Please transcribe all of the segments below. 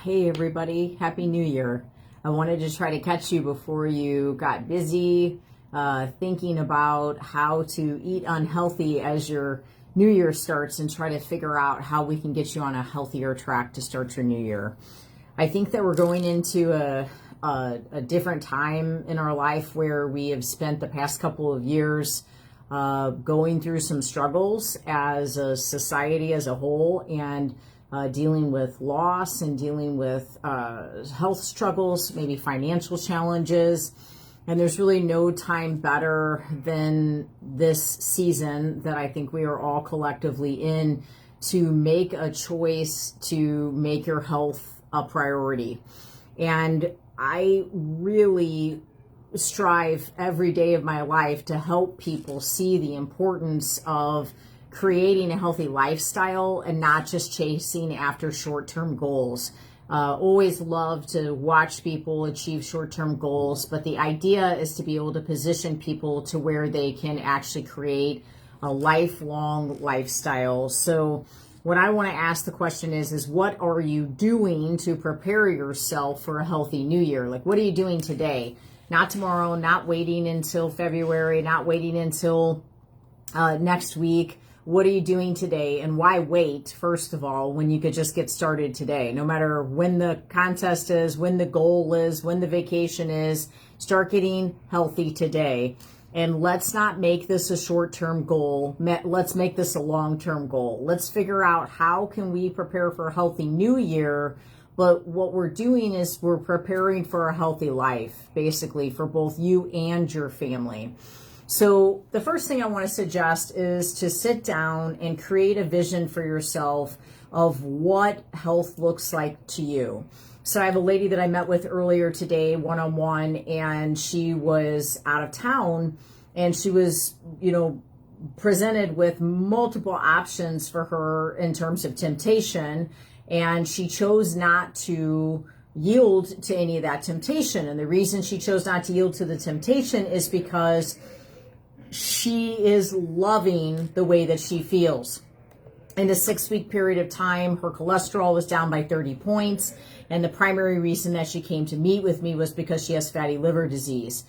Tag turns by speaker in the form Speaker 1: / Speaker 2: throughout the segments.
Speaker 1: Hey everybody, Happy New Year. I wanted to try to catch you before you got busy thinking about how to eat unhealthy as your new year starts and try to figure out how we can get you on a healthier track to start your new year. I think that we're going into a different time in our life where we have spent the past couple of years going through some struggles as a society as a whole, and dealing with loss and dealing with health struggles, maybe financial challenges. And there's really no time better than this season that I think we are all collectively in to make a choice to make your health a priority. And I really strive every day of my life to help people see the importance of creating a healthy lifestyle and not just chasing after short-term goals. Always love to watch people achieve short-term goals, but the idea is to be able to position people to where they can actually create a lifelong lifestyle. So what I want to ask the question is what are you doing to prepare yourself for a healthy new year? Like, what are you doing today? Not tomorrow, not waiting until February, not waiting until next week. What are you doing today, and why wait, first of all, when you could just get started today? No matter when the contest is, when the goal is, when the vacation is, start getting healthy today. And let's not make this a short-term goal. Let's make this a long-term goal. Let's figure out how can we prepare for a healthy new year. But what we're doing is we're preparing for a healthy life, basically, for both you and your family. So the first thing I want to suggest is to sit down and create a vision for yourself of what health looks like to you. So I have a lady that I met with earlier today, one-on-one, and she was out of town, and she was, presented with multiple options for her in terms of temptation, and she chose not to yield to any of that temptation. And the reason she chose not to yield to the temptation is because she is loving the way that she feels. In a 6-week period of time, her cholesterol was down by 30 points. And the primary reason that she came to meet with me was because she has fatty liver disease.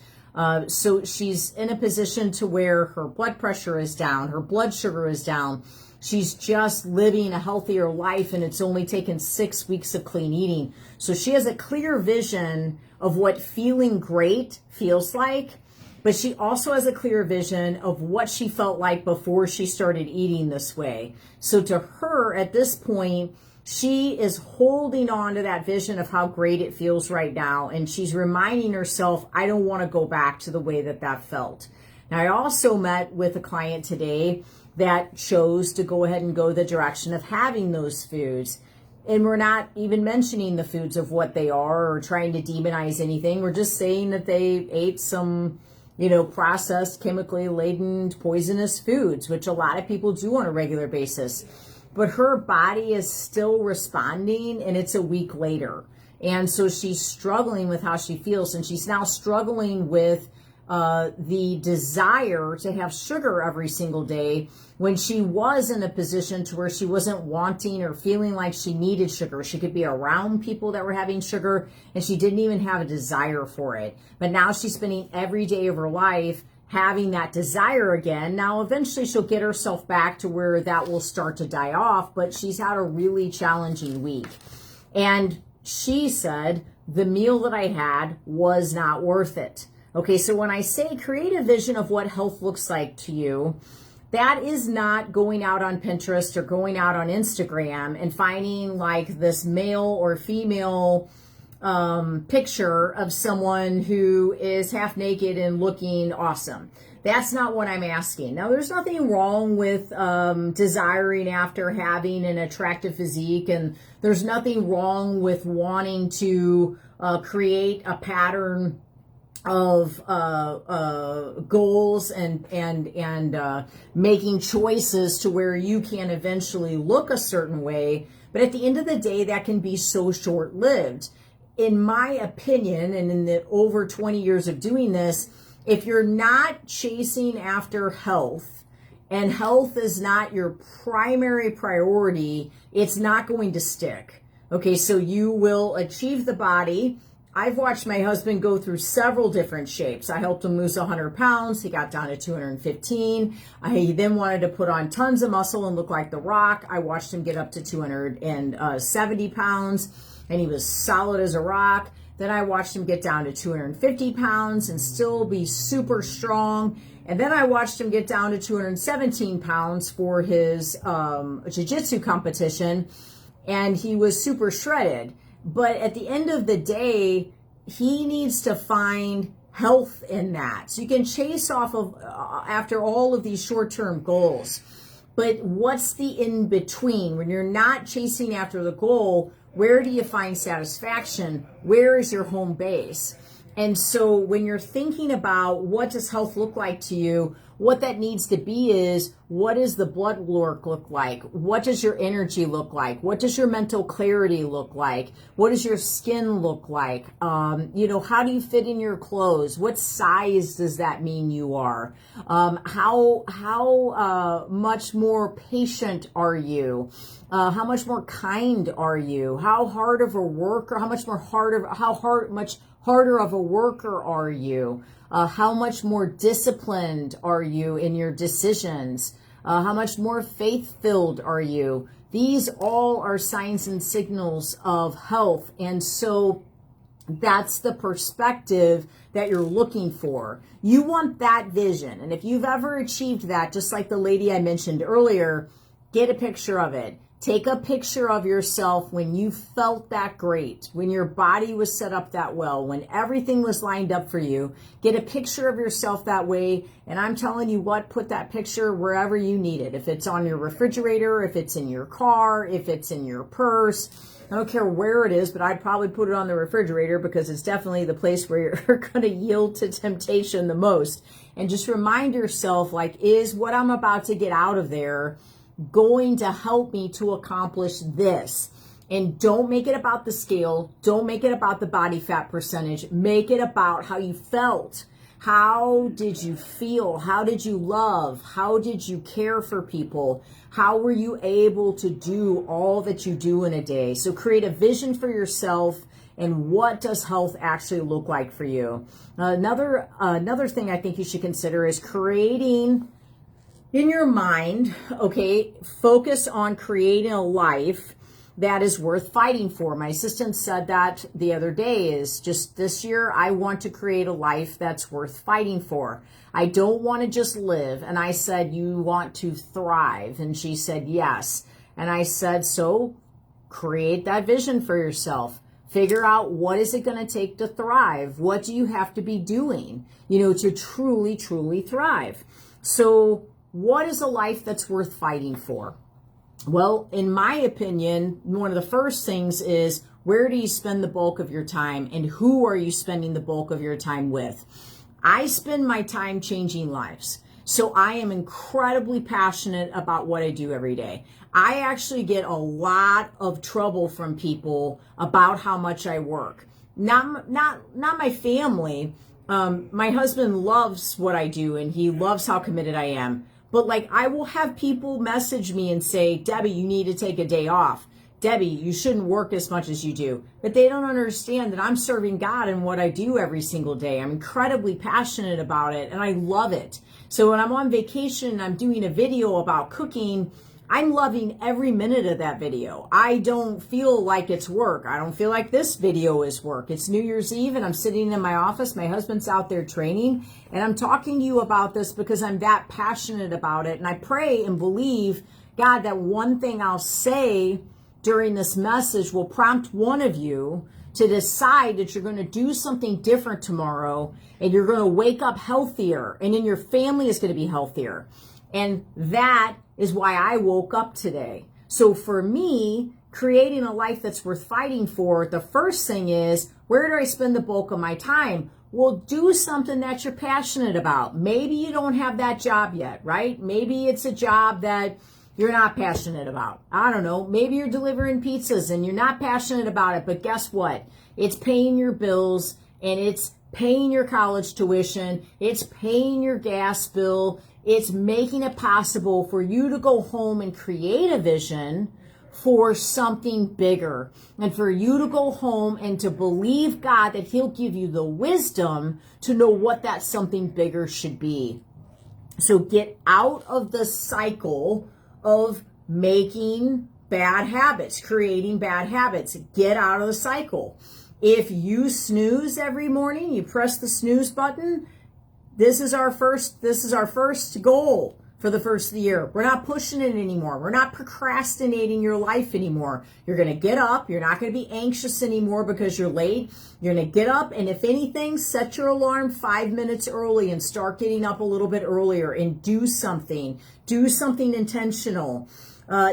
Speaker 1: So she's in a position to where her blood pressure is down, her blood sugar is down. She's just living a healthier life, and it's only taken 6 weeks of clean eating. So she has a clear vision of what feeling great feels like. But she also has a clear vision of what she felt like before she started eating this way. So to her, at this point, she is holding on to that vision of how great it feels right now. And she's reminding herself, I don't want to go back to the way that felt. Now, I also met with a client today that chose to go ahead and go the direction of having those foods. And we're not even mentioning the foods of what they are or trying to demonize anything. We're just saying that they ate some processed, chemically laden, poisonous foods, which a lot of people do on a regular basis. But her body is still responding, and it's a week later. And so she's struggling with how she feels, and she's now struggling with the desire to have sugar every single day when she was in a position to where she wasn't wanting or feeling like she needed sugar. She could be around people that were having sugar, and she didn't even have a desire for it. But now she's spending every day of her life having that desire again. Now, eventually she'll get herself back to where that will start to die off, but she's had a really challenging week. And she said, the meal that I had was not worth it. Okay, so when I say create a vision of what health looks like to you, that is not going out on Pinterest or going out on Instagram and finding like this male or female picture of someone who is half naked and looking awesome. That's not what I'm asking. Now, there's nothing wrong with desiring after having an attractive physique, and there's nothing wrong with wanting to create a pattern of goals and making choices to where you can eventually look a certain way. But at the end of the day, that can be so short-lived. In my opinion, and in the over 20 years of doing this, if you're not chasing after health and health is not your primary priority, it's not going to stick. Okay, so you will achieve the body. I've watched my husband go through several different shapes. I helped him lose 100 pounds. He got down to 215. He then wanted to put on tons of muscle and look like The Rock. I watched him get up to 270 pounds, and he was solid as a rock. Then I watched him get down to 250 pounds and still be super strong. And then I watched him get down to 217 pounds for his jiu-jitsu competition, and he was super shredded. But at the end of the day, he needs to find health in that. So you can chase off of after all of these short-term goals. But what's the in between? When you're not chasing after the goal, where do you find satisfaction? Where is your home base? And so when you're thinking about what does health look like to you, what that needs to be is, what does the blood work look like? What does your energy look like? What does your mental clarity look like? What does your skin look like? How do you fit in your clothes? What size does that mean you are? How much more patient are you? How much more kind are you? How hard of a worker? Much harder of a worker are you? How much more disciplined are you in your decisions? How much more faith-filled are you? These all are signs and signals of health. And so that's the perspective that you're looking for. You want that vision. And if you've ever achieved that, just like the lady I mentioned earlier, get a picture of it. Take a picture of yourself when you felt that great, when your body was set up that well, when everything was lined up for you. Get a picture of yourself that way. And I'm telling you what, put that picture wherever you need it. If it's on your refrigerator, if it's in your car, if it's in your purse, I don't care where it is, but I'd probably put it on the refrigerator because it's definitely the place where you're going to yield to temptation the most. And just remind yourself, is what I'm about to get out of there going to help me to accomplish this? And don't make it about the scale. Don't make it about the body fat percentage. Make it about how you felt. How did you feel? How did you love? How did you care for people? How were you able to do all that you do in a day? So create a vision for yourself, and what does health actually look like for you? Another thing I think you should consider is creating in your mind, focus on creating a life that is worth fighting for. My assistant said that the other day, is just this year, I want to create a life that's worth fighting for. I don't want to just live. And I said, you want to thrive? And she said, yes. And I said, so create that vision for yourself. Figure out, what is it going to take to thrive? What do you have to be doing, to truly, truly thrive? So what is a life that's worth fighting for? Well, in my opinion, one of the first things is, where do you spend the bulk of your time, and who are you spending the bulk of your time with? I spend my time changing lives. So I am incredibly passionate about what I do every day. I actually get a lot of trouble from people about how much I work. Not my family. My husband loves what I do, and he loves how committed I am. But I will have people message me and say, Debbie, you need to take a day off. Debbie, you shouldn't work as much as you do. But they don't understand that I'm serving God in what I do every single day. I'm incredibly passionate about it, and I love it. So when I'm on vacation and I'm doing a video about cooking, I'm loving every minute of that video. I don't feel like it's work. I don't feel like this video is work. It's New Year's Eve and I'm sitting in my office. My husband's out there training, and I'm talking to you about this because I'm that passionate about it. And I pray and believe, God, that one thing I'll say during this message will prompt one of you to decide that you're going to do something different tomorrow, and you're going to wake up healthier, and then your family is going to be healthier. And that is why I woke up today. So for me, creating a life that's worth fighting for, the first thing is, where do I spend the bulk of my time? Well, do something that you're passionate about. Maybe you don't have that job yet, right? Maybe it's a job that you're not passionate about. I don't know. Maybe you're delivering pizzas and you're not passionate about it, but guess what? It's paying your bills, and it's paying your college tuition. It's paying your gas bill. It's making it possible for you to go home and create a vision for something bigger, and for you to go home and to believe God that he'll give you the wisdom to know what that something bigger should be. So get out of the cycle of making bad habits, creating bad habits. Get out of the cycle. If you snooze every morning, you press the snooze button, this is our first goal for the first of the year. We're not pushing it anymore. We're not procrastinating your life anymore. You're going to get up. You're not going to be anxious anymore because you're late. You're going to get up, and if anything, set your alarm 5 minutes early and start getting up a little bit earlier and do something. Do something intentional.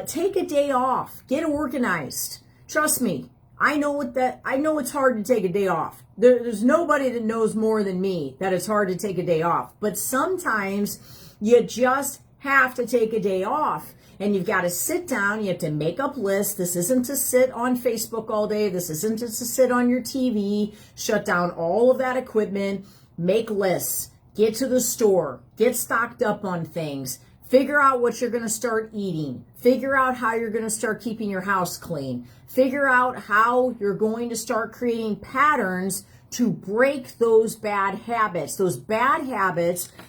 Speaker 1: Take a day off. Get organized. Trust me. I know it's hard to take a day off. There's nobody that knows more than me that it's hard to take a day off. But sometimes you just have to take a day off, and you've got to sit down. You have to make up lists. This isn't to sit on Facebook all day. This isn't to sit on your TV. Shut down all of that equipment. Make lists. Get to the store. Get stocked up on things. Figure out what you're going to start eating. Figure out how you're going to start keeping your house clean. Figure out how you're going to start creating patterns to break those bad habits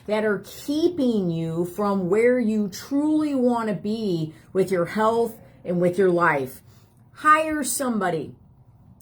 Speaker 1: that are keeping you from where you truly want to be with your health and with your life. Hire somebody.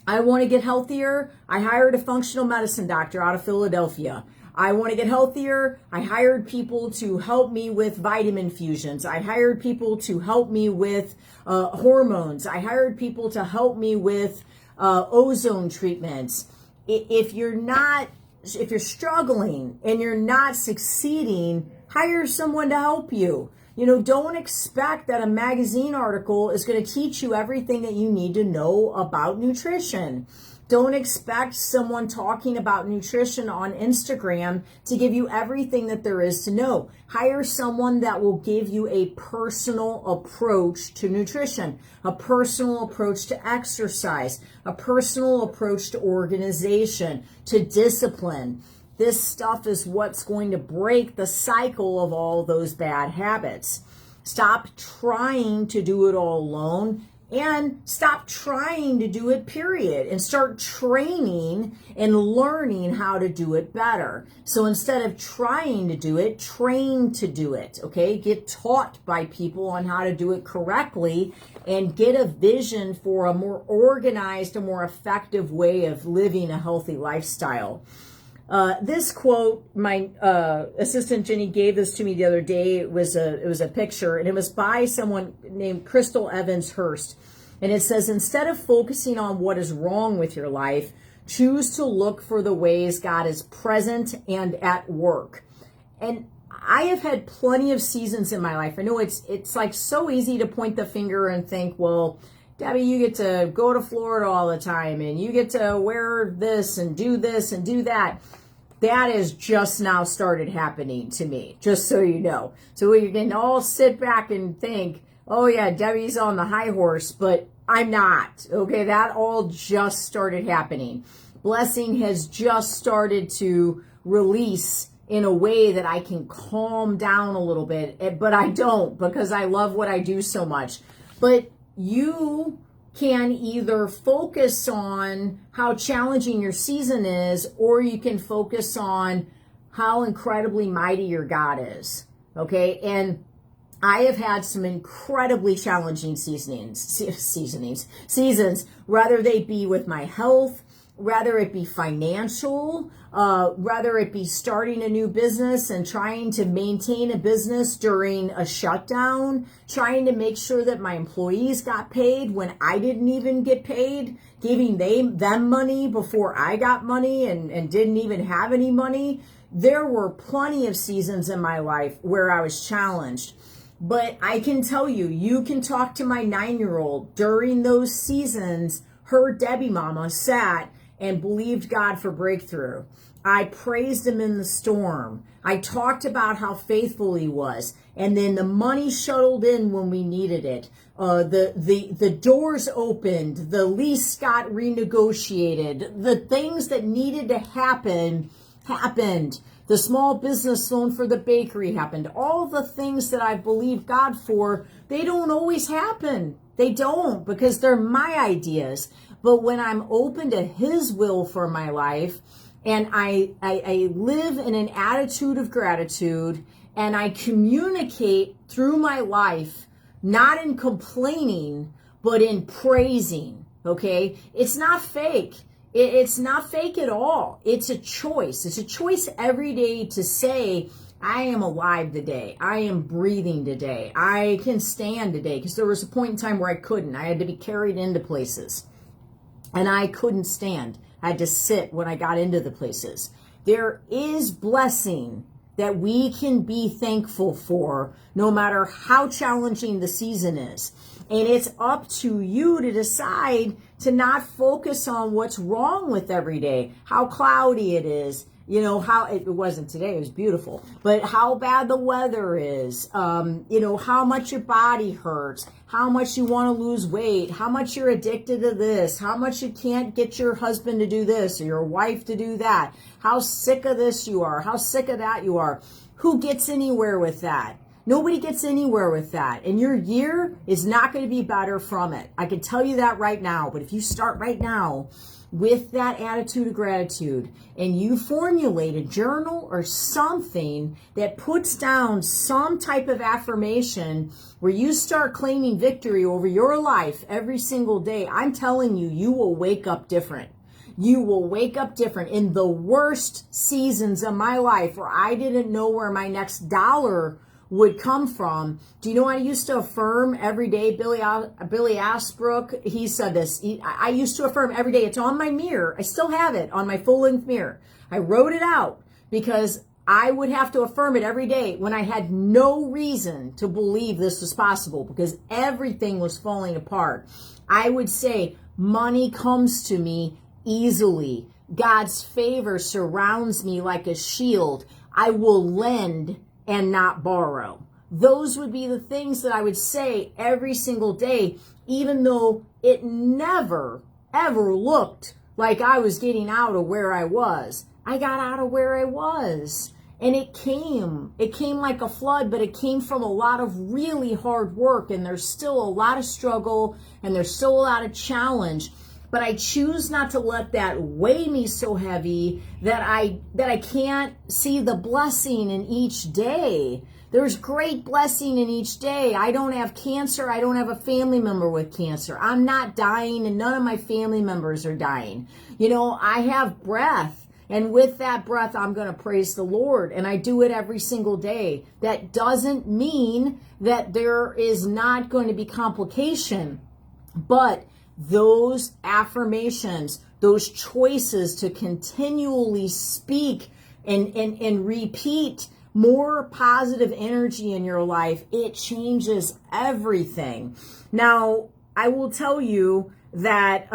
Speaker 1: I want to get healthier. I hired a functional medicine doctor out of Philadelphia. I want to get healthier. I hired people to help me with vitamin fusions. I hired people to help me with hormones. I hired people to help me with ozone treatments. If you're struggling and you're not succeeding, hire someone to help you. Don't expect that a magazine article is going to teach you everything that you need to know about nutrition. Don't expect someone talking about nutrition on Instagram to give you everything that there is to know. Hire someone that will give you a personal approach to nutrition, a personal approach to exercise, a personal approach to organization, to discipline. This stuff is what's going to break the cycle of all those bad habits. Stop trying to do it all alone. And stop trying to do it, period, and start training and learning how to do it better. So instead of trying to do it, train to do it, okay? Get taught by people on how to do it correctly and get a vision for a more organized, a more effective way of living a healthy lifestyle. This quote, my assistant Jenny gave this to me the other day. It was a picture, and it was by someone named Crystal Evans Hurst. And it says, instead of focusing on what is wrong with your life, choose to look for the ways God is present and at work. And I have had plenty of seasons in my life. I know it's like so easy to point the finger and think, well, Debbie, you get to go to Florida all the time and you get to wear this and do that. That has just now started happening to me, just so you know. So you can all sit back and think, oh yeah, Debbie's on the high horse, but I'm not. Okay, that all just started happening. Blessing has just started to release in a way that I can calm down a little bit, but I don't, because I love what I do so much. But you can either focus on how challenging your season is, or you can focus on how incredibly mighty your God is. Okay, and I have had some incredibly challenging seasons, whether they be with my health, whether it be financial, whether it be starting a new business and trying to maintain a business during a shutdown, trying to make sure that my employees got paid when I didn't even get paid, giving them money before I got money and didn't even have any money. There were plenty of seasons in my life where I was challenged. But I can tell you, you can talk to my 9-year-old during those seasons. Her Debbie mama sat and believed God for breakthrough. I praised him in the storm. I talked about how faithful he was. And then the money shuttled in when we needed it. The doors opened. The lease got renegotiated. The things that needed to happen happened. The small business loan for the bakery happened. All the things that I believe God for, they don't always happen They don't, because they're my ideas. But when I'm open to his will for my life, and I live in an attitude of gratitude, and I communicate through my life, not in complaining, but in praising, okay? It's not fake. It's not fake at all. It's a choice. It's a choice every day to say, I am alive today. I am breathing today. I can stand today. Because there was a point in time where I couldn't. I had to be carried into places. And I couldn't stand. I had to sit when I got into the places. There is blessing that we can be thankful for, no matter how challenging the season is. And it's up to you to decide to not focus on what's wrong with every day, how cloudy it is, you know, how it wasn't today, it was beautiful, but how bad the weather is, you know, how much your body hurts, how much you want to lose weight, how much you're addicted to this, how much you can't get your husband to do this or your wife to do that, how sick of this you are, how sick of that you are. Who gets anywhere with that? Nobody gets anywhere with that. And your year is not going to be better from it. I can tell you that right now. But if you start right now with that attitude of gratitude and you formulate a journal or something that puts down some type of affirmation where you start claiming victory over your life every single day, I'm telling you, you will wake up different. You will wake up different. In the worst seasons of my life where I didn't know where my next dollar would come from. Do you know I used to affirm every day? Billy Asbrook, he said this. I used to affirm every day. It's on my mirror. I still have it on my full-length mirror. I wrote it out because I would have to affirm it every day when I had no reason to believe this was possible because everything was falling apart. I would say, money comes to me easily. God's favor surrounds me like a shield. I will lend and not borrow. Those would be the things that I would say every single day, even though it never, ever looked like I was getting out of where I was. I got out of where I was. And it came like a flood, but it came from a lot of really hard work. And there's still a lot of struggle and there's still a lot of challenge. But I choose not to let that weigh me so heavy that I can't see the blessing in each day. There's great blessing in each day. I don't have cancer. I don't have a family member with cancer. I'm not dying and none of my family members are dying. You know, I have breath. And with that breath, I'm going to praise the Lord. And I do it every single day. That doesn't mean that there is not going to be complication. But those affirmations, those choices to continually speak and repeat more positive energy in your life, it changes everything. Now, I will tell you that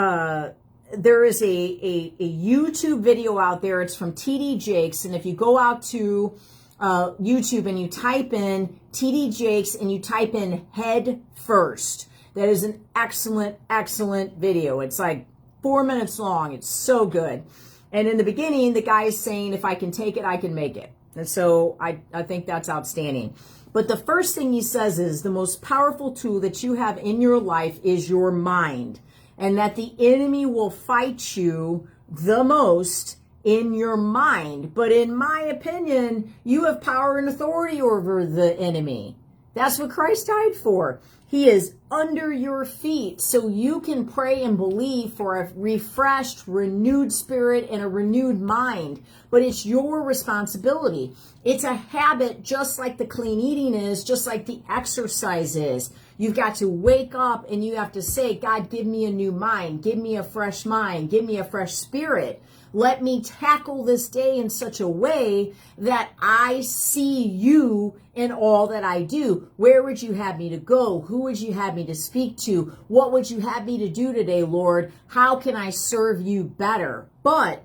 Speaker 1: there is a YouTube video out there. It's from TD Jakes. And if you go out to YouTube and you type in TD Jakes and you type in head first, that is an excellent, excellent video. It's like 4 minutes long. It's so good. And in the beginning, the guy is saying, if I can take it, I can make it. And so I think that's outstanding. But the first thing he says is the most powerful tool that you have in your life is your mind. And that the enemy will fight you the most in your mind. But in my opinion, you have power and authority over the enemy. That's what Christ died for. He is under your feet so you can pray and believe for a refreshed, renewed spirit and a renewed mind. But it's your responsibility. It's a habit just like the clean eating is, just like the exercise is. You've got to wake up and you have to say, God, give me a new mind. Give me a fresh mind. Give me a fresh spirit. Let me tackle this day in such a way that I see you in all that I do. Where would you have me to go? Who would you have me to speak to? What would you have me to do today, Lord? How can I serve you better? But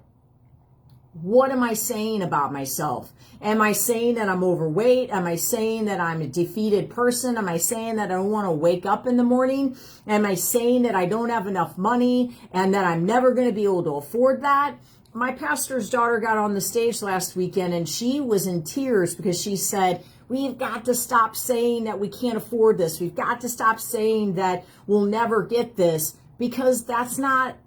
Speaker 1: what am I saying about myself? Am I saying that I'm overweight? Am I saying that I'm a defeated person? Am I saying that I don't want to wake up in the morning? Am I saying that I don't have enough money and that I'm never going to be able to afford that? My pastor's daughter got on the stage last weekend and she was in tears because she said, We've got to stop saying that we can't afford this. We've got to stop saying that we'll never get this, because that's not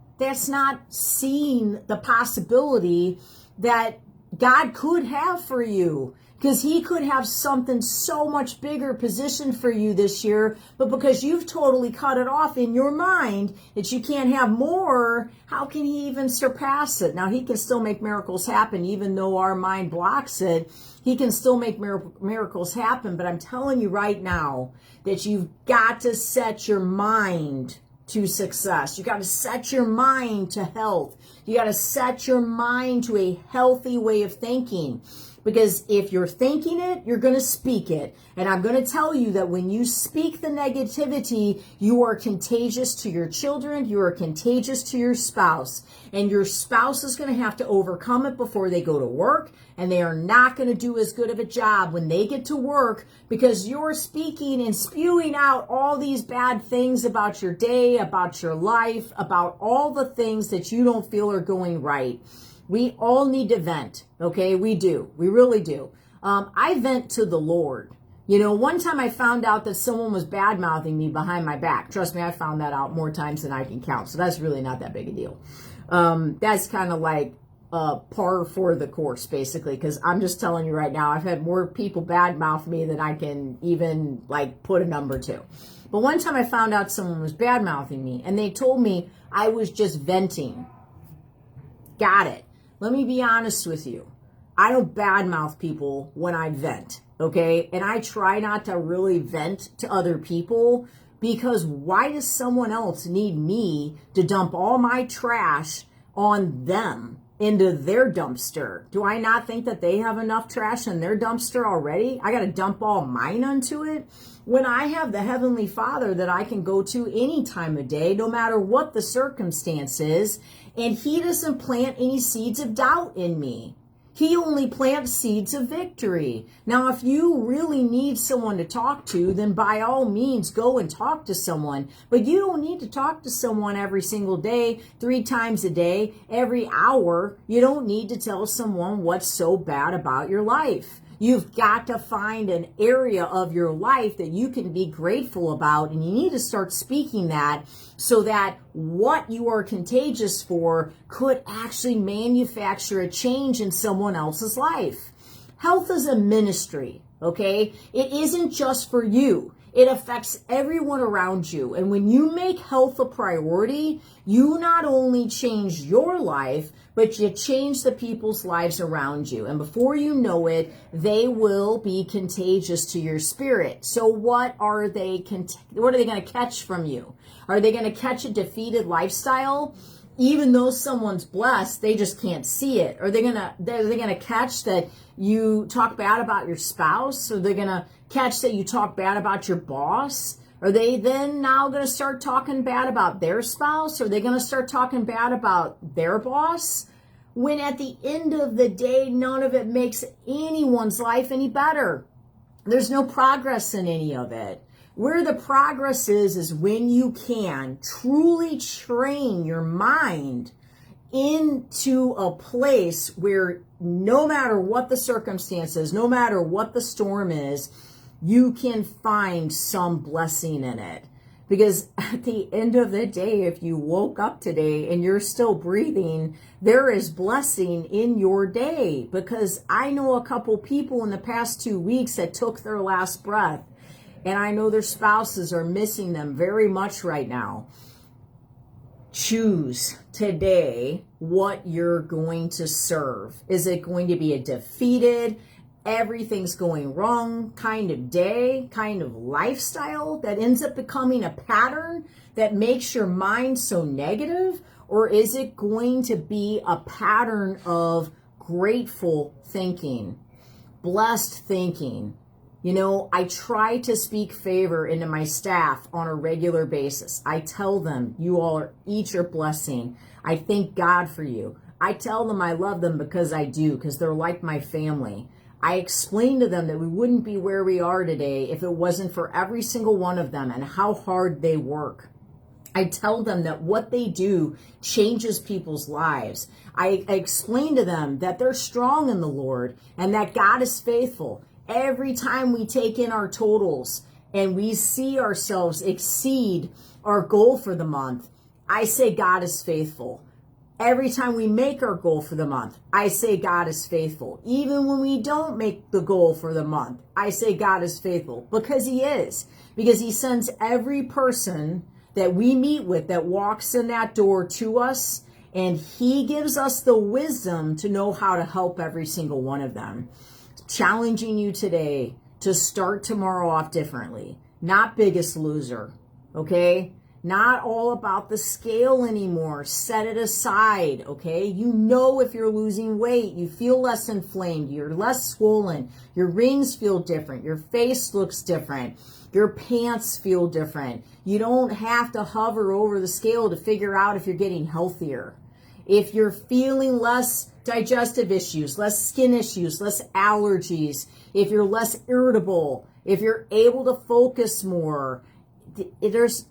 Speaker 1: seeing the possibility that God could have for you. Because he could have something so much bigger positioned for you this year, but because you've totally cut it off in your mind that you can't have more, how can he even surpass it? Now, he can still make miracles happen, even though our mind blocks it. He can still make miracles happen, but I'm telling you right now that you've got to set your mind to success. You got to set your mind to health. You got to set your mind to a healthy way of thinking. Because if you're thinking it, you're going to speak it. And I'm going to tell you that when you speak the negativity, you are contagious to your children. You are contagious to your spouse. And your spouse is going to have to overcome it before they go to work. And they are not going to do as good of a job when they get to work, because you're speaking and spewing out all these bad things about your day, about your life, about all the things that you don't feel are going right. We all need to vent, okay? We do. We really do. I vent to the Lord. You know, one time I found out that someone was bad-mouthing me behind my back. Trust me, I found that out more times than I can count. So that's really not that big a deal. That's kind of like par for the course, basically, because I'm just telling you right now, I've had more people bad-mouth me than I can even, like, put a number to. But one time I found out someone was bad-mouthing me, and they told me I was just venting. Got it. Let me be honest with you. I don't badmouth people when I vent, okay? And I try not to really vent to other people, because why does someone else need me to dump all my trash on them into their dumpster? Do I not think that they have enough trash in their dumpster already? I got to dump all mine onto it? When I have the Heavenly Father that I can go to any time of day, no matter what the circumstance is, and he doesn't plant any seeds of doubt in me. He only plants seeds of victory. Now, if you really need someone to talk to, then by all means, go and talk to someone. But you don't need to talk to someone every single day, 3 times a day, every hour. You don't need to tell someone what's so bad about your life. You've got to find an area of your life that you can be grateful about, and you need to start speaking that, so that what you are contagious for could actually manufacture a change in someone else's life. Health is a ministry, okay? It isn't just for you. It affects everyone around you. And when you make health a priority, you not only change your life, but you change the people's lives around you. And before you know it, they will be contagious to your spirit. So what are they going to catch from you? Are they going to catch a defeated lifestyle? Even though someone's blessed, they just can't see it. Are they gonna catch that you talk bad about your spouse? Are they gonna catch that you talk bad about your boss? Are they then now gonna start talking bad about their spouse? Are they gonna start talking bad about their boss? When at the end of the day, none of it makes anyone's life any better. There's no progress in any of it. Where the progress is when you can truly train your mind into a place where no matter what the circumstances, no matter what the storm is, you can find some blessing in it. Because at the end of the day, if you woke up today and you're still breathing, there is blessing in your day. Because I know a couple people in the past 2 weeks that took their last breath. And I know their spouses are missing them very much right now. Choose today what you're going to serve. Is it going to be a defeated, everything's going wrong kind of day, kind of lifestyle that ends up becoming a pattern that makes your mind so negative? Or is it going to be a pattern of grateful thinking, blessed thinking? You know, I try to speak favor into my staff on a regular basis. I tell them, you all are each a blessing. I thank God for you. I tell them I love them because I do, because they're like my family. I explain to them that we wouldn't be where we are today if it wasn't for every single one of them and how hard they work. I tell them that what they do changes people's lives. I explain to them that they're strong in the Lord and that God is faithful. every time we take in our totals and we see ourselves exceed our goal for the month, I say God is faithful. Every time we make our goal for the month, I say God is faithful. Even when we don't make the goal for the month, I say God is faithful, because he is. Because he sends every person that we meet with that walks in that door to us, and he gives us the wisdom to know how to help every single one of them. Challenging you today to start tomorrow off differently. Not Biggest Loser, okay? Not all about the scale anymore. Set it aside, okay? You know if you're losing weight, you feel less inflamed, you're less swollen, your rings feel different, your face looks different, your pants feel different. You don't have to hover over the scale to figure out if you're getting healthier. If you're feeling less digestive issues, less skin issues, less allergies, if you're less irritable, if you're able to focus more,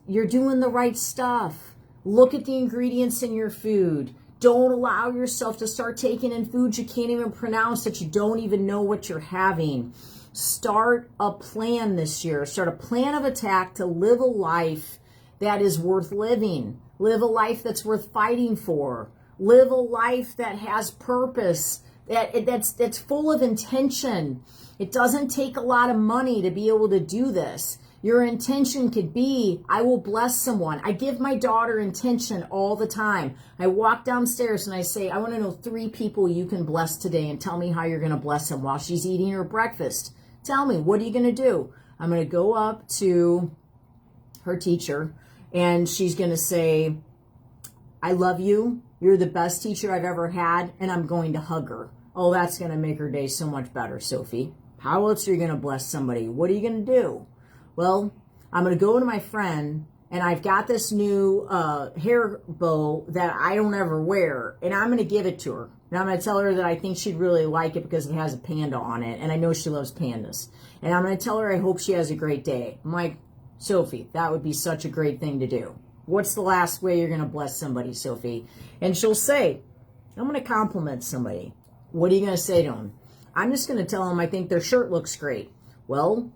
Speaker 1: you're doing the right stuff. Look at the ingredients in your food. Don't allow yourself to start taking in foods you can't even pronounce, that you don't even know what you're having. Start a plan this year. Start a plan of attack to live a life that is worth living. Live a life that's worth fighting for. Live a life that has purpose, that's full of intention. It doesn't take a lot of money to be able to do this. Your intention could be, I will bless someone. I give my daughter intention all the time. I walk downstairs and I say, I want to know 3 people you can bless today, and tell me how you're going to bless them while she's eating her breakfast. Tell me, what are you going to do? I'm going to go up to her teacher and she's going to say, I love you. You're the best teacher I've ever had, and I'm going to hug her. Oh, that's going to make her day so much better, Sophie. How else are you going to bless somebody? What are you going to do? Well, I'm going to go to my friend, and I've got this new hair bow that I don't ever wear, and I'm going to give it to her. And I'm going to tell her that I think she'd really like it because it has a panda on it, and I know she loves pandas. And I'm going to tell her I hope she has a great day. I'm like, Sophie, that would be such a great thing to do. What's the last way you're going to bless somebody, Sophie? And she'll say, I'm going to compliment somebody. What are you going to say to them? I'm just going to tell them I think their shirt looks great. Well,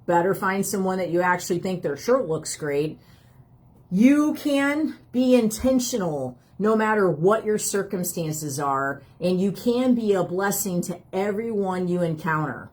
Speaker 1: better find someone that you actually think their shirt looks great. You can be intentional no matter what your circumstances are, and you can be a blessing to everyone you encounter.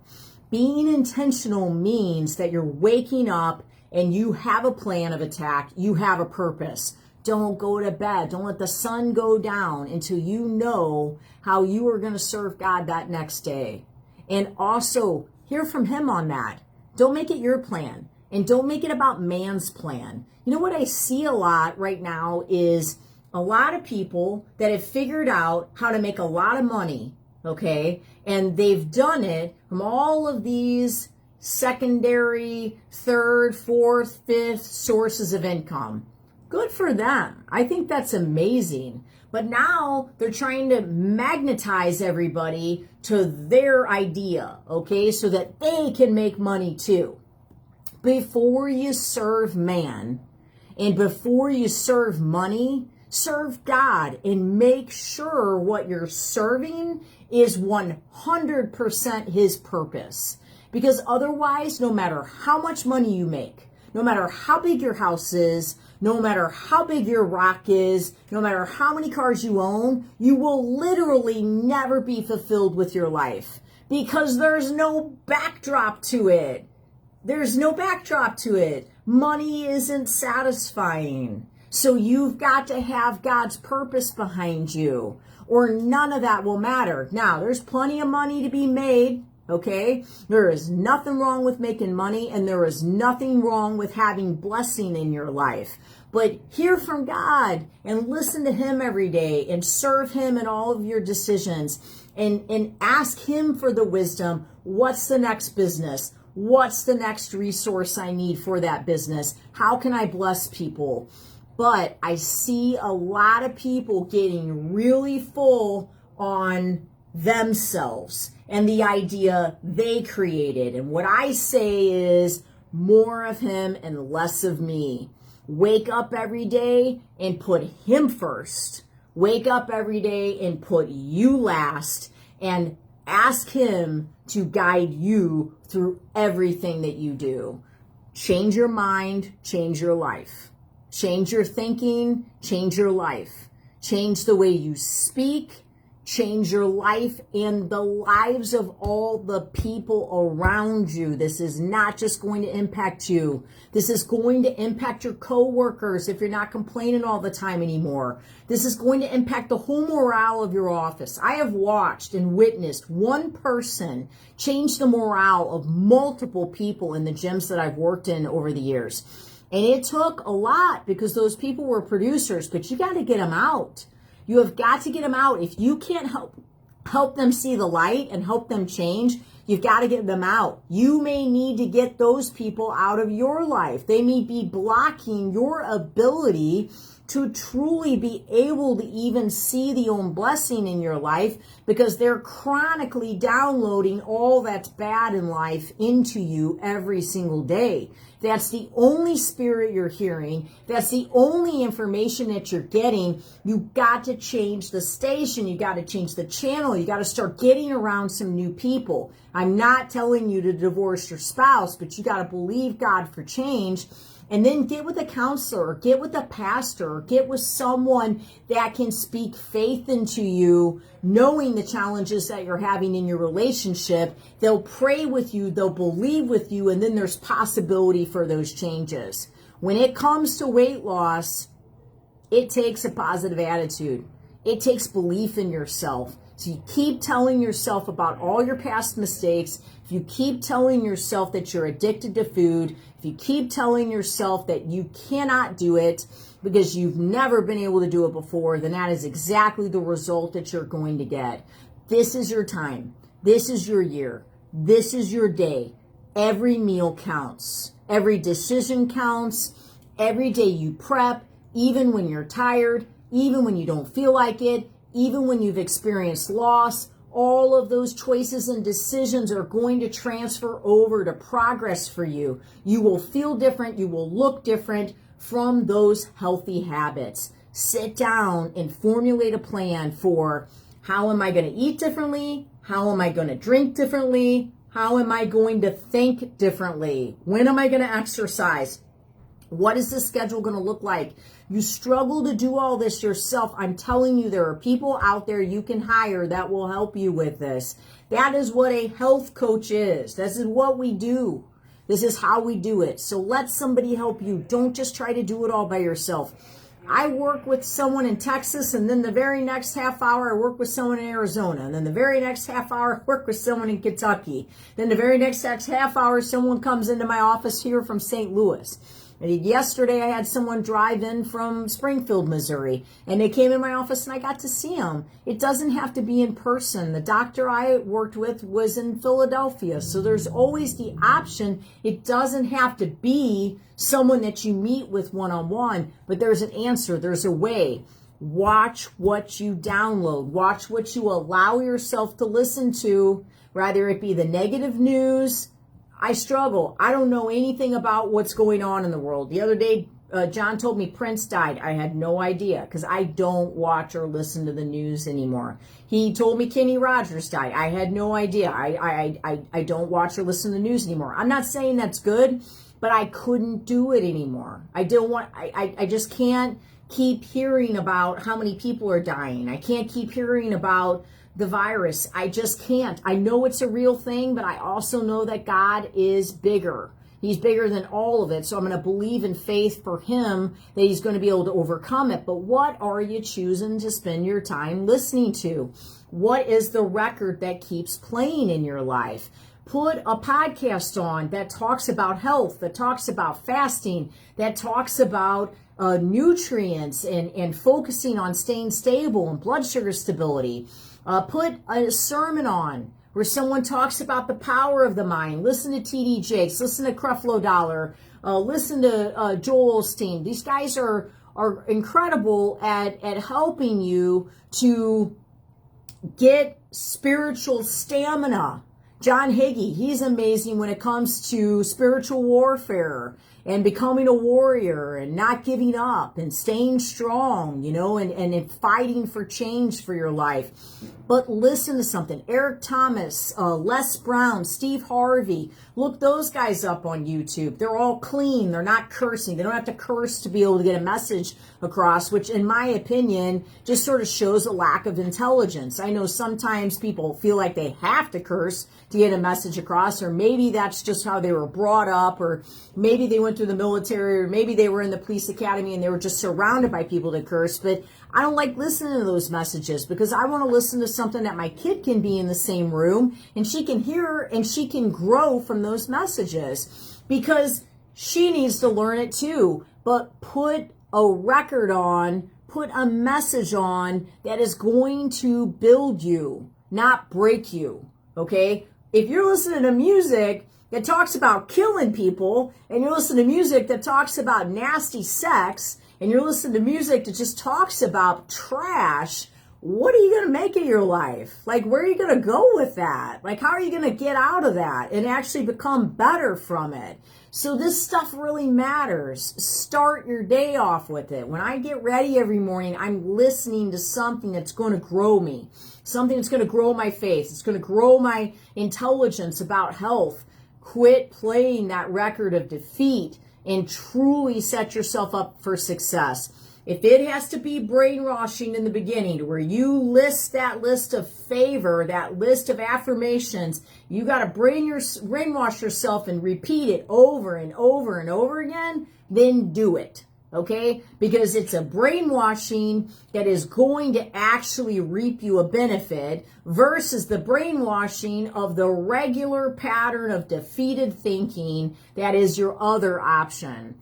Speaker 1: Being intentional means that you're waking up and you have a plan of attack. You have a purpose. Don't go to bed. Don't let the sun go down until you know how you are going to serve God that next day. And also hear from him on that. Don't make it your plan, and don't make it about man's plan. You know what I see a lot right now is a lot of people that have figured out how to make a lot of money, okay? And they've done it from all of these secondary, third, fourth, fifth sources of income. Good for them. I think that's amazing. But now they're trying to magnetize everybody to their idea, okay, so that they can make money too. Before you serve man and before you serve money, serve God, and make sure what you're serving is 100% his purpose. Because otherwise, no matter how much money you make, no matter how big your house is, no matter how big your rock is, no matter how many cars you own, you will literally never be fulfilled with your life because there's no backdrop to it. There's no backdrop to it. Money isn't satisfying. So you've got to have God's purpose behind you, or none of that will matter. Now, there's plenty of money to be made. Okay, there is nothing wrong with making money, and there is nothing wrong with having blessing in your life. But hear from God and listen to him every day and serve him in all of your decisions, and ask him for the wisdom. What's the next business? What's the next resource I need for that business? How can I bless people? But I see a lot of people getting really full on themselves and the idea they created. And what I say is more of him and less of me. Wake up every day and put him first. Wake up every day and put you last, and Ask him to guide you through everything that you do. Change your mind, change your life. Change your thinking, change your life. Change the way you speak, change your life and the lives of all the people around you. This is not just going to impact you. This is going to impact your coworkers if you're not complaining all the time anymore. This is going to impact the whole morale of your office. I have watched and witnessed one person change the morale of multiple people in the gyms that I've worked in over the years. And it took a lot because those people were producers, but you got to get them out. You have got to get them out. If you can't help them see the light and help them change, you've got to get them out. You may need to get those people out of your life. They may be blocking your ability to truly be able to even see the own blessing in your life because they're chronically downloading all that's bad in life into you every single day. That's the only spirit you're hearing. That's the only information that you're getting. You got to change the station. You got to change the channel. You got to start getting around some new people. I'm not telling you to divorce your spouse, but you got to believe God for change. And then get with a counselor, or get with a pastor, or get with someone that can speak faith into you, knowing the challenges that you're having in your relationship. They'll pray with you, they'll believe with you, and then there's possibility for those changes. When it comes to weight loss, it takes a positive attitude. It takes belief in yourself. So you keep telling yourself about all your past mistakes. If you keep telling yourself that you're addicted to food, if you keep telling yourself that you cannot do it because you've never been able to do it before, then that is exactly the result that you're going to get. This is your time. This is your year. This is your day. Every meal counts. Every decision counts. Every day you prep, even when you're tired, even when you don't feel like it, even when you've experienced loss, all of those choices and decisions are going to transfer over to progress for you. You will feel different. You will look different from those healthy habits. Sit down and formulate a plan for how am I going to eat differently? How am I going to drink differently? How am I going to think differently? When am I going to exercise? What is the schedule going to look like? You struggle to do all this yourself. I'm telling you, there are people out there you can hire that will help you with this. That is what a health coach is. This is what we do. This is how we do it. So let somebody help you. Don't just try to do it all by yourself. I work with someone in Texas, and then the very next half hour, I work with someone in Arizona. And then the very next half hour, I work with someone in Kentucky. Then the very next half hour, someone comes into my office here from St. Louis. And yesterday, I had someone drive in from Springfield, Missouri, and they came in my office and I got to see them. It doesn't have to be in person. The doctor I worked with was in Philadelphia. So there's always the option. It doesn't have to be someone that you meet with one-on-one, but there's an answer. There's a way. Watch what you download. Watch what you allow yourself to listen to, whether it be the negative news. I struggle. I don't know anything about what's going on in the world. The other day, John told me Prince died. I had no idea because I don't watch or listen to the news anymore. He told me Kenny Rogers died. I had no idea. I don't watch or listen to the news anymore. I'm not saying that's good, but I couldn't do it anymore. I just can't keep hearing about how many people are dying. I can't keep hearing about the virus. I just can't. I know it's a real thing, but I also know that God is bigger. He's bigger than all of it. So I'm going to believe in faith for him that he's going to be able to overcome it. But what are you choosing to spend your time listening to? What is the record that keeps playing in your life? Put a podcast on that talks about health, that talks about fasting, that talks about nutrients and focusing on staying stable and blood sugar stability. Put a sermon on where someone talks about the power of the mind. Listen to T.D. Jakes. Listen to Creflo Dollar. Listen to Joel Osteen. These guys are incredible at helping you to get spiritual stamina. John Hagee, he's amazing when it comes to spiritual warfare and becoming a warrior and not giving up and staying strong, you know, and fighting for change for your life. But listen to something. Eric Thomas, Les Brown, Steve Harvey. Look those guys up on YouTube. They're all clean. They're not cursing. They don't have to curse to be able to get a message across, which in my opinion just sort of shows a lack of intelligence. I know sometimes people feel like they have to curse to get a message across, or maybe that's just how they were brought up, or maybe they went through the military, or maybe they were in the police academy and they were just surrounded by people to curse. But I don't like listening to those messages, because I want to listen to something that my kid can be in the same room and she can hear and she can grow from those messages, because she needs to learn it too. But put a record on, put a message on that is going to build you, not break you. Okay? If you're listening to music that talks about killing people, and you're listening to music that talks about nasty sex, and you're listening to music that just talks about trash, what are you going to make of your life? Like, where are you going to go with that? Like, how are you going to get out of that and actually become better from it? So this stuff really matters. Start your day off with it. When I get ready every morning, I'm listening to something that's going to grow me, something that's going to grow my faith. It's going to grow my intelligence about health. Quit playing that record of defeat and truly set yourself up for success. If it has to be brainwashing in the beginning, to where you list that list of favor, that list of affirmations, you got to brainwash yourself and repeat it over and over and over again, then do it. Okay? Because it's a brainwashing that is going to actually reap you a benefit, versus the brainwashing of the regular pattern of defeated thinking that is your other option.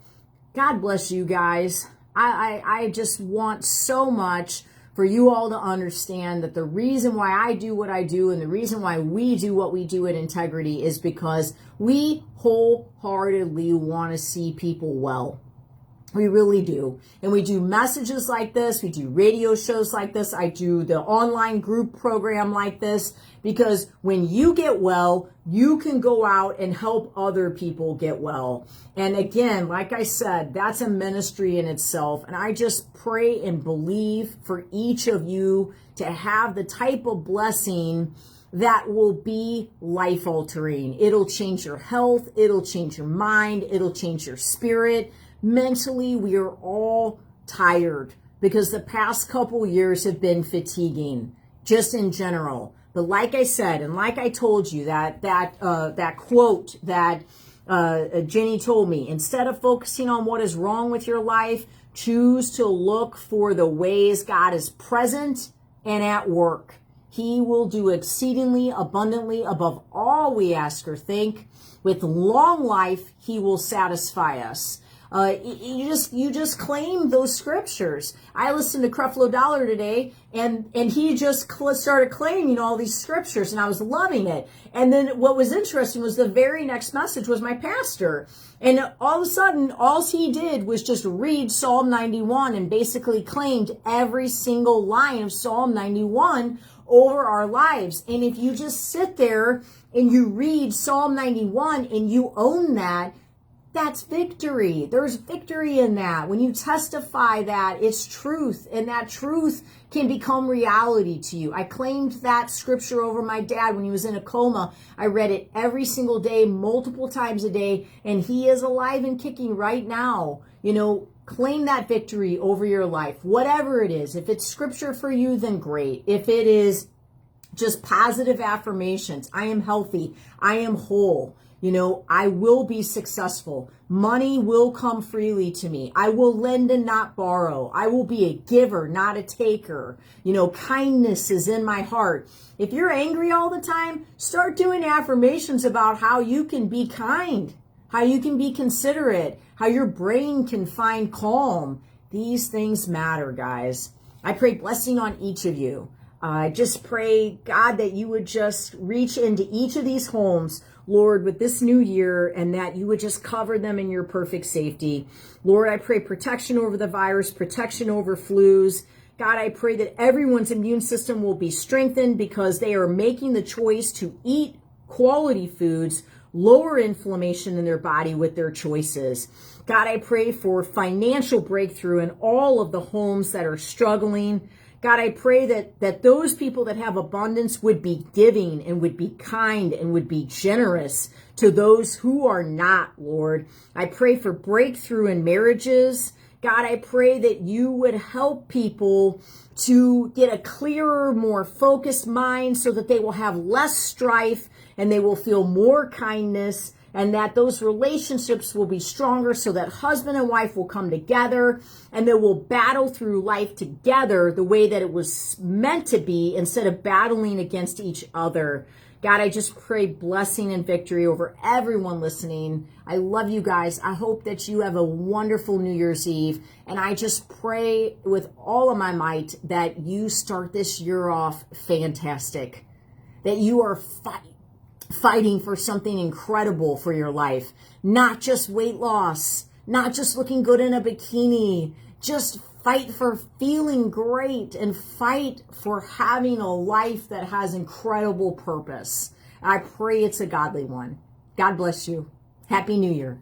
Speaker 1: God bless you guys. I just want so much for you all to understand that the reason why I do what I do and the reason why we do what we do at Integrity is because we wholeheartedly want to see people well. We really do. And we do messages like this. We do radio shows like this. I do the online group program like this, because when you get well, you can go out and help other people get well. And again, like I said, that's a ministry in itself. And I just pray and believe for each of you to have the type of blessing that will be life altering. It'll change your health. It'll change your mind. It'll change your spirit. Mentally, we are all tired because the past couple years have been fatiguing, just in general. But like I said, and like I told you, that quote that Jenny told me, instead of focusing on what is wrong with your life, choose to look for the ways God is present and at work. He will do exceedingly abundantly above all we ask or think. With long life, he will satisfy us. You just claim those scriptures. I listened to Creflo Dollar today, and he just started claiming all these scriptures, and I was loving it. And then what was interesting was the very next message was my pastor. And all of a sudden, all he did was just read Psalm 91 and basically claimed every single line of Psalm 91 over our lives. And if you just sit there and you read Psalm 91 and you own that, that's victory. There's victory in that. When you testify that it's truth, and that truth can become reality to you. I claimed that scripture over my dad when he was in a coma. I read it every single day, multiple times a day, and he is alive and kicking right now. You know, claim that victory over your life, whatever it is. If it's scripture for you, then great. If it is just positive affirmations, I am healthy, I am whole. You know, I will be successful. Money will come freely to me. I will lend and not borrow. I will be a giver, not a taker. You know, kindness is in my heart. If you're angry all the time, start doing affirmations about how you can be kind, how you can be considerate, how your brain can find calm. These things matter, guys. I pray blessing on each of you. I just pray, God, that you would just reach into each of these homes, Lord, with this new year, and that you would just cover them in your perfect safety. Lord, I pray protection over the virus, protection over flus. God, I pray that everyone's immune system will be strengthened because they are making the choice to eat quality foods lower inflammation in their body with their choices. God, I pray for financial breakthrough in all of the homes that are struggling. God, I pray that those people that have abundance would be giving and would be kind and would be generous to those who are not, Lord. I pray for breakthrough in marriages. God, I pray that you would help people to get a clearer, more focused mind so that they will have less strife and they will feel more kindness, and that those relationships will be stronger so that husband and wife will come together and they will battle through life together the way that it was meant to be instead of battling against each other. God, I just pray blessing and victory over everyone listening. I love you guys. I hope that you have a wonderful New Year's Eve. And I just pray with all of my might that you start this year off fantastic, that you are fighting for something incredible for your life, not just weight loss, not just looking good in a bikini, just fight for feeling great and fight for having a life that has incredible purpose. I pray it's a godly one. God bless you. Happy New Year.